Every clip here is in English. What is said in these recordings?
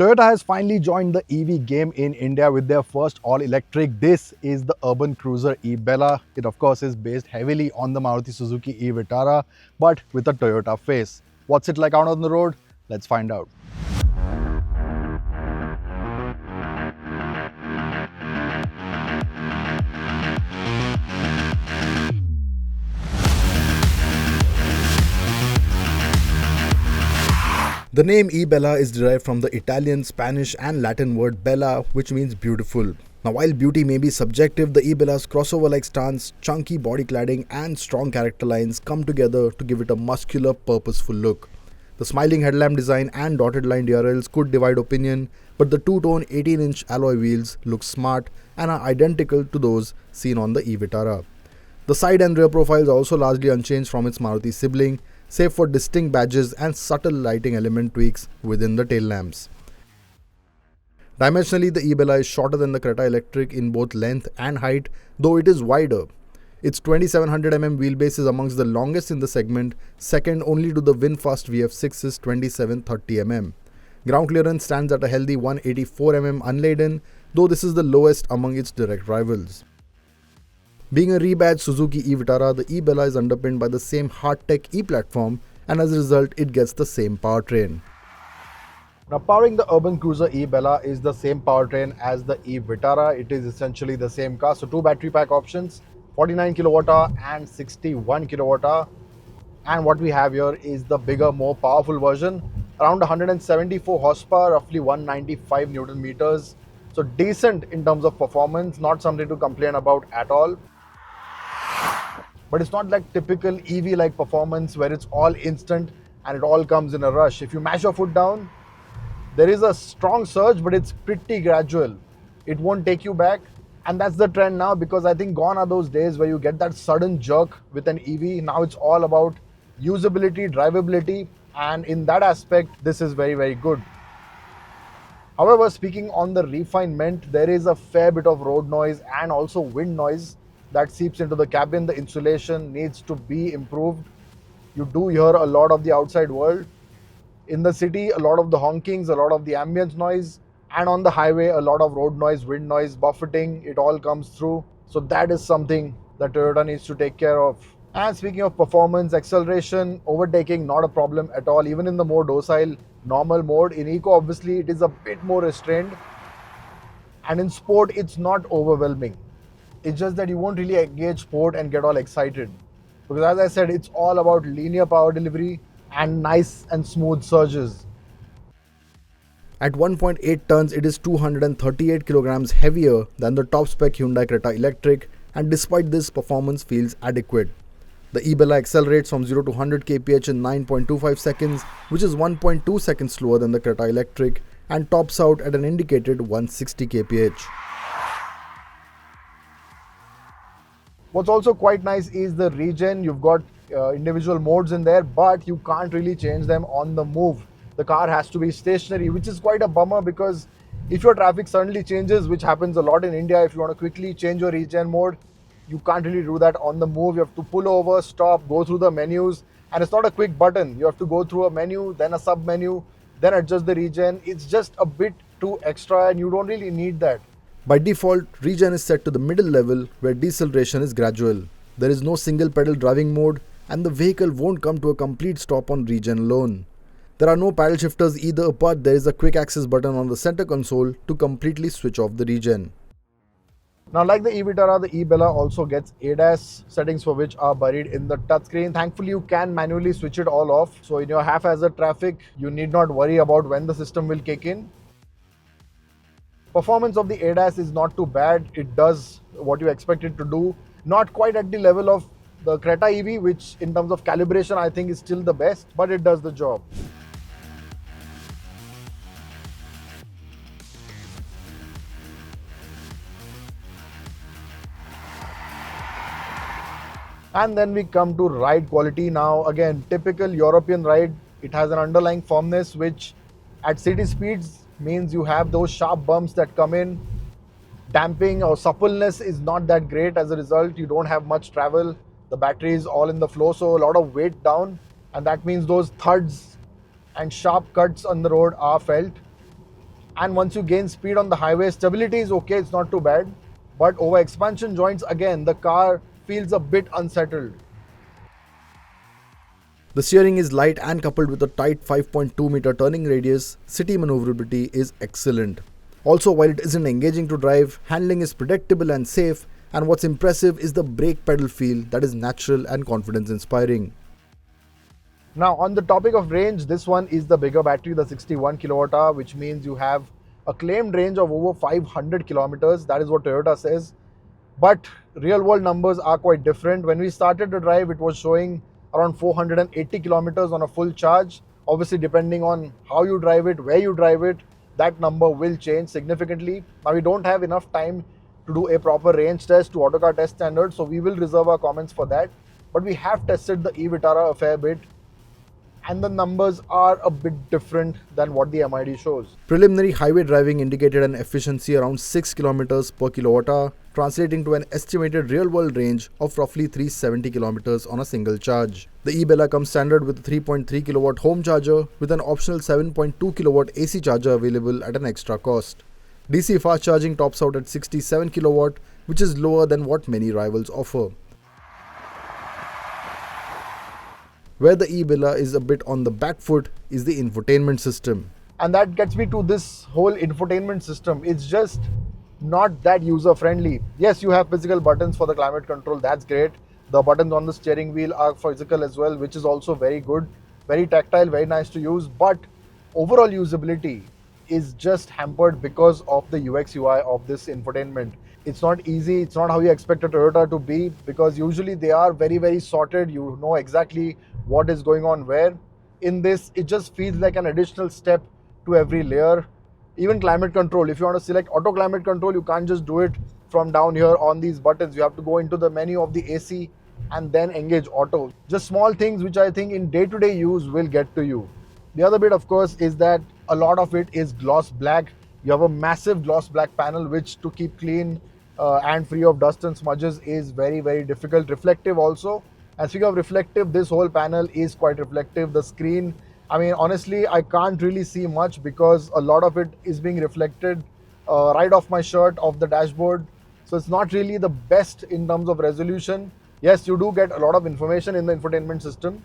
Toyota has finally joined the EV game in India with their first all-electric. This is the urban cruiser Ebella. It of course is based heavily on the Maruti Suzuki e-Vitara, but with a Toyota face. What's it like out on the road? Let's find out. The name Ebella is derived from the Italian, Spanish and Latin word bella, which means beautiful. Now, while beauty may be subjective, the Ebella's crossover-like stance, chunky body cladding and strong character lines come together to give it a muscular, purposeful look. The smiling headlamp design and dotted line DRLs could divide opinion, but the two-tone 18-inch alloy wheels look smart and are identical to those seen on the e-Vitara. The side and rear profiles are also largely unchanged from its Maruti sibling, save for distinct badges and subtle lighting element tweaks within the tail lamps. Dimensionally, the Ebella is shorter than the Creta Electric in both length and height, though it is wider. Its 2700mm wheelbase is amongst the longest in the segment, second only to the Vinfast VF6's 2730mm. Ground clearance stands at a healthy 184mm unladen, though this is the lowest among its direct rivals. Being a rebadged Suzuki e-Vitara, the Ebella is underpinned by the same hard-tech e-platform, and as a result, it gets the same powertrain. Now, powering the urban cruiser Ebella is the same powertrain as the e-Vitara. It is essentially the same car. So, two battery pack options, 49 kWh and 61 kWh. And what we have here is the bigger, more powerful version, around 174 horsepower, roughly 195 Newton meters. So, decent in terms of performance, not something to complain about at all. But it's not like typical EV-like performance where it's all instant and it all comes in a rush. If you mash your foot down, there is a strong surge, but it's pretty gradual. It won't take you back. And that's the trend now, because I think gone are those days where you get that sudden jerk with an EV. Now it's all about usability, drivability. And in that aspect, this is very, very good. However, speaking on the refinement, there is a fair bit of road noise and also wind noise that seeps into the cabin. The insulation needs to be improved. You do hear a lot of the outside world. In the city, a lot of the honkings, a lot of the ambient noise, and on the highway, a lot of road noise, wind noise, buffeting, it all comes through. So that is something that Toyota needs to take care of. And speaking of performance, acceleration, overtaking, not a problem at all, even in the more docile, normal mode. In Eco, obviously, it is a bit more restrained. And in Sport, it's not overwhelming. It's just that you won't really engage Sport and get all excited. Because as I said, it's all about linear power delivery and nice and smooth surges. At 1.8 tons, it is 238 kilograms heavier than the top spec Hyundai Creta Electric, and despite this, performance feels adequate. The Ebella accelerates from 0 to 100 kph in 9.25 seconds, which is 1.2 seconds slower than the Creta Electric, and tops out at an indicated 160 kph. What's also quite nice is the regen. You've got individual modes in there, but you can't really change them on the move. The car has to be stationary, which is quite a bummer, because if your traffic suddenly changes, which happens a lot in India, if you want to quickly change your regen mode, you can't really do that on the move. You have to pull over, stop, go through the menus, and it's not a quick button. You have to go through a menu, then a sub menu, then adjust the regen. It's just a bit too extra, and you don't really need that. By default, regen is set to the middle level, where deceleration is gradual. There is no single pedal driving mode, and the vehicle won't come to a complete stop on regen alone. There are no paddle shifters either, but there is a quick access button on the center console to completely switch off the regen. Now, like the e-Vitara, the Ebella also gets ADAS, settings for which are buried in the touchscreen. Thankfully, you can manually switch it all off. So in your haphazard traffic, you need not worry about when the system will kick in. Performance of the ADAS is not too bad. It does what you expect it to do. Not quite at the level of the Creta EV, which in terms of calibration, I think is still the best, but it does the job. And then we come to ride quality. Now, again, typical European ride. It has an underlying firmness, which at city speeds means you have those sharp bumps that come in. Damping or suppleness is not that great. As a result, you don't have much travel. The battery is all in the flow, so a lot of weight down, and that means those thuds and sharp cuts on the road are felt. And once you gain speed on the highway, stability is okay, it's not too bad. But over expansion joints, again, the car feels a bit unsettled. The steering is light and coupled with a tight 5.2-meter turning radius, city maneuverability is excellent. Also, while it isn't engaging to drive, handling is predictable and safe, and what's impressive is the brake pedal feel that is natural and confidence inspiring. Now, on the topic of range, this one is the bigger battery, the 61 kilowatt hour, which means you have a claimed range of over 500 kilometers. That is what Toyota says. But real world numbers are quite different. When we started to drive, it was showing around 480 kilometers on a full charge. Obviously, depending on how you drive it, where you drive it, that number will change significantly. Now, we don't have enough time to do a proper range test to Autocar test standards, so we will reserve our comments for that. But we have tested the e-Vitara a fair bit, and the numbers are a bit different than what the MID shows. Preliminary highway driving indicated an efficiency around 6 kilometers per kilowatt hour, translating to an estimated real-world range of roughly 370 kilometers on a single charge. The Ebella comes standard with a 3.3 kilowatt home charger with an optional 7.2 kilowatt AC charger available at an extra cost. DC fast charging tops out at 67 kilowatt, which is lower than what many rivals offer. Where the Ebella is a bit on the back foot is the infotainment system. And that gets me to this whole infotainment system. It's just not that user friendly. Yes, you have physical buttons for the climate control, that's great. The buttons on the steering wheel are physical as well, which is also very good. Very tactile, very nice to use, but overall usability is just hampered because of the UX UI of this infotainment. It's not easy, it's not how you expect a Toyota to be, because usually they are very, very sorted. You know exactly what is going on where. In this, it just feels like an additional step to every layer. Even climate control, if you want to select auto climate control, you can't just do it from down here on these buttons. You have to go into the menu of the AC and then engage auto. Just small things which I think in day-to-day use will get to you. The other bit, of course, is that a lot of it is gloss black. You have a massive gloss black panel, which to keep clean and free of dust and smudges is very, very difficult. Reflective also. And speaking of reflective, this whole panel is quite reflective. The screen, I mean, honestly, I can't really see much because a lot of it is being reflected right off my shirt, off the dashboard. So it's not really the best in terms of resolution. Yes, you do get a lot of information in the infotainment system,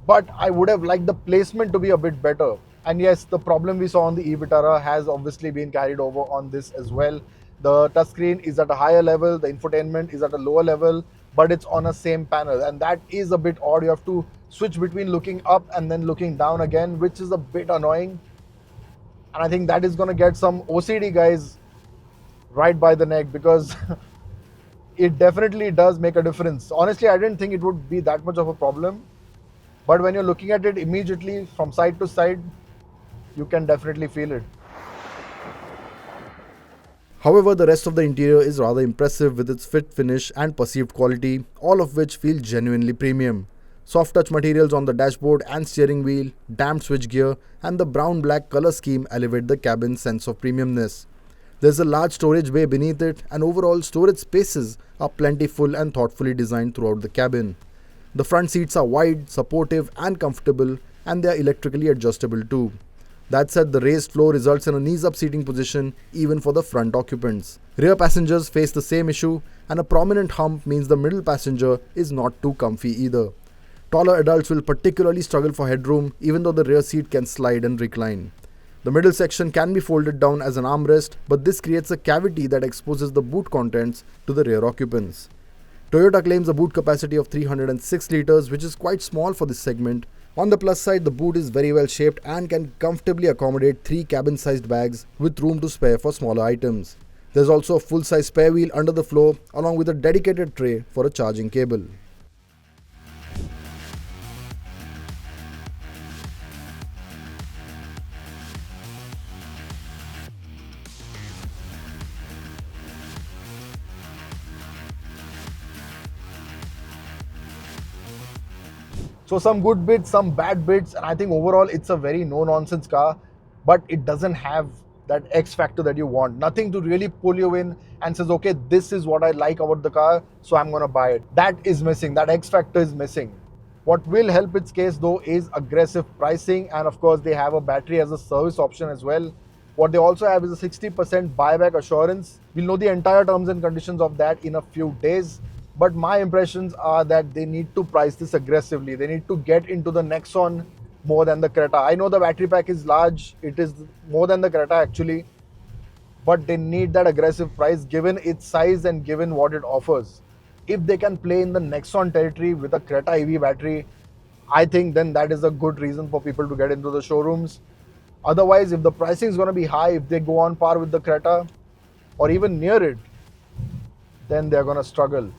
but I would have liked the placement to be a bit better. And yes, the problem we saw on the e-Vitara has obviously been carried over on this as well. The touchscreen is at a higher level, the infotainment is at a lower level, but it's on a same panel, and that is a bit odd. You have to switch between looking up and then looking down again, which is a bit annoying. And I think that is going to get some OCD guys right by the neck, because it definitely does make a difference. Honestly, I didn't think it would be that much of a problem, but when you're looking at it immediately from side to side, you can definitely feel it. However, the rest of the interior is rather impressive with its fit finish and perceived quality, all of which feel genuinely premium. Soft touch materials on the dashboard and steering wheel, damped switchgear, and the brown-black color scheme elevate the cabin's sense of premiumness. There's a large storage bay beneath it, and overall storage spaces are plentiful and thoughtfully designed throughout the cabin. The front seats are wide, supportive, and comfortable, and they are electrically adjustable too. That said, the raised floor results in a knees-up seating position even for the front occupants. Rear passengers face the same issue, and a prominent hump means the middle passenger is not too comfy either. Taller adults will particularly struggle for headroom, even though the rear seat can slide and recline. The middle section can be folded down as an armrest, but this creates a cavity that exposes the boot contents to the rear occupants. Toyota claims a boot capacity of 306 litres, which is quite small for this segment. On the plus side, the boot is very well shaped and can comfortably accommodate 3 cabin-sized bags with room to spare for smaller items. There's also a full-size spare wheel under the floor, along with a dedicated tray for a charging cable. So some good bits, some bad bits, and I think overall it's a very no-nonsense car, but it doesn't have that X factor that you want. Nothing to really pull you in and says, okay, this is what I like about the car, so I'm going to buy it. That is missing. That X factor is missing. What will help its case though is aggressive pricing, and of course they have a battery as a service option as well. What they also have is a 60% buyback assurance. We'll know the entire terms and conditions of that in a few days. But my impressions are that they need to price this aggressively. They need to get into the Nexon more than the Creta. I know the battery pack is large. It is more than the Creta actually. But they need that aggressive price given its size and given what it offers. If they can play in the Nexon territory with a Creta EV battery, I think then that is a good reason for people to get into the showrooms. Otherwise, if the pricing is going to be high, if they go on par with the Creta or even near it, then they're going to struggle.